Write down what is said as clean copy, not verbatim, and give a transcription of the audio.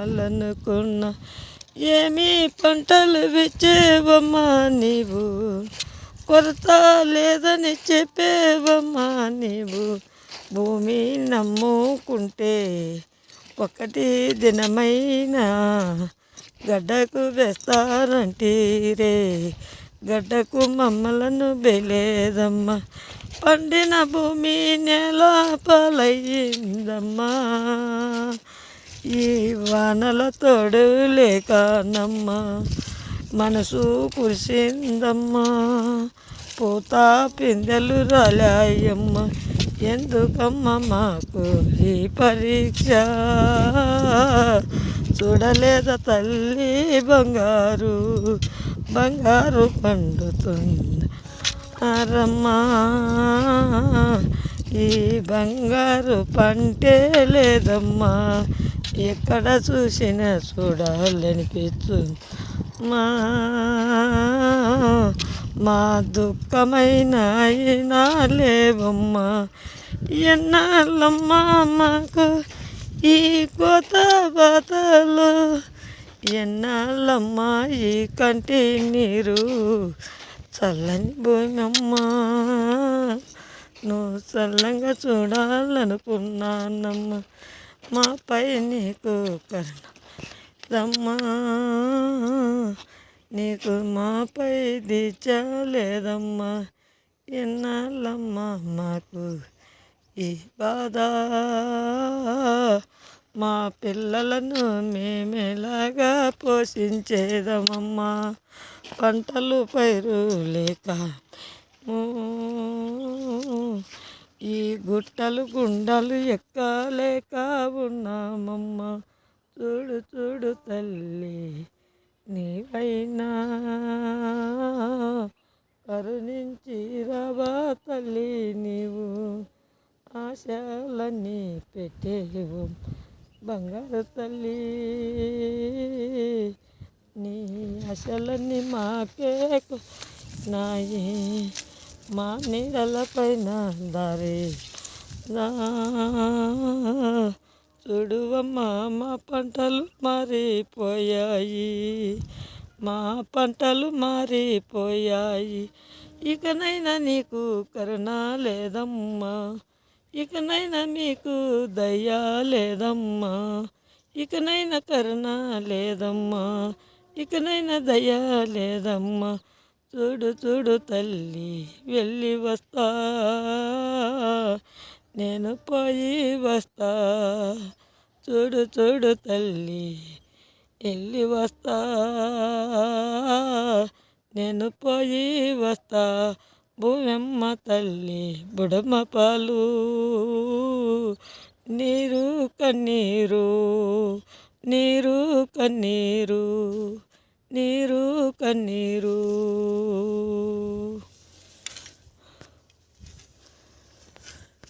కొనాలనుకున్నా ఏమి పంటలు విచ్చేవమ్మా నీవు, కొరత లేదని చెప్పేవమ్మా నీవు. భూమి నమ్ముకుంటే ఒకటి దినమైనా గడ్డకు వేస్తారంటీరే, గడ్డకు మమ్మలను బెలేదమ్మా. పండిన భూమి నేల పాలయ్యిందమ్మా, ఈ వానల తోడు లేకనమ్మా. మనసు కురిసిందమ్మా, పూత పిందెలు రాలాయమ్మ. ఎందుకమ్మ మాకు ఈ పరీక్ష, చూడలేదా తల్లి బంగారు బంగారు పండుతుంది అరమ్మా. ఈ బంగారు పంటే లేదమ్మా, ఎక్కడ చూసినా చూడాలనిపిస్తుంది మా దుఃఖమైన అయినా లేవమ్మా. ఎన్నాళ్ళమ్మా మాకు ఈ కోత బాధలు, ఎన్నాళ్ళమ్మా ఈ కంటి నీరు. చల్లని భూమమ్మా, నువ్వు చల్లంగా చూడాలనుకున్నానమ్మా. మాపై నీకు కరుణ రమ్మా, నీకు మాపై దిచ్చలేదమ్మా. ఎన్నాళ్ళమ్మా మాకు ఈ బాధ, మా పిల్లలను మేమెలాగా పోషించేదమమ్మా. పంటలు పైరు లేక ఈ గుట్టలు గుండలు ఎక్కలేక ఉన్నామమ్మా. చూడు చూడు తల్లి నీవైనా కరుణించి రావా తల్లి, నీవు ఆశలన్నీ పెట్టేవు బంగారు తల్లి. నీ ఆశలన్నీ మాకే నాయి, మా నీడల పైన దారి చూడువమ్మా. మా పంటలు మారిపోయాయి, మా పంటలు మారిపోయాయి. ఇకనైనా నీకు కరుణ లేదమ్మా, ఇకనైనా నీకు దయ లేదమ్మా. ఇకనైనా కరుణ లేదమ్మా, ఇకనైనా దయ లేదమ్మా. చూడు చూడు తల్లి వెళ్ళి వస్తా, నేను పోయి వస్తా. చూడు చూడు తల్లి వెళ్ళి వస్తా, నేను పోయి వస్తా. భూమమ్మ తల్లి బుడమ పాలు, నీరు కన్నీరు, నీరు కన్నీరు, నీరు కన్నీరు.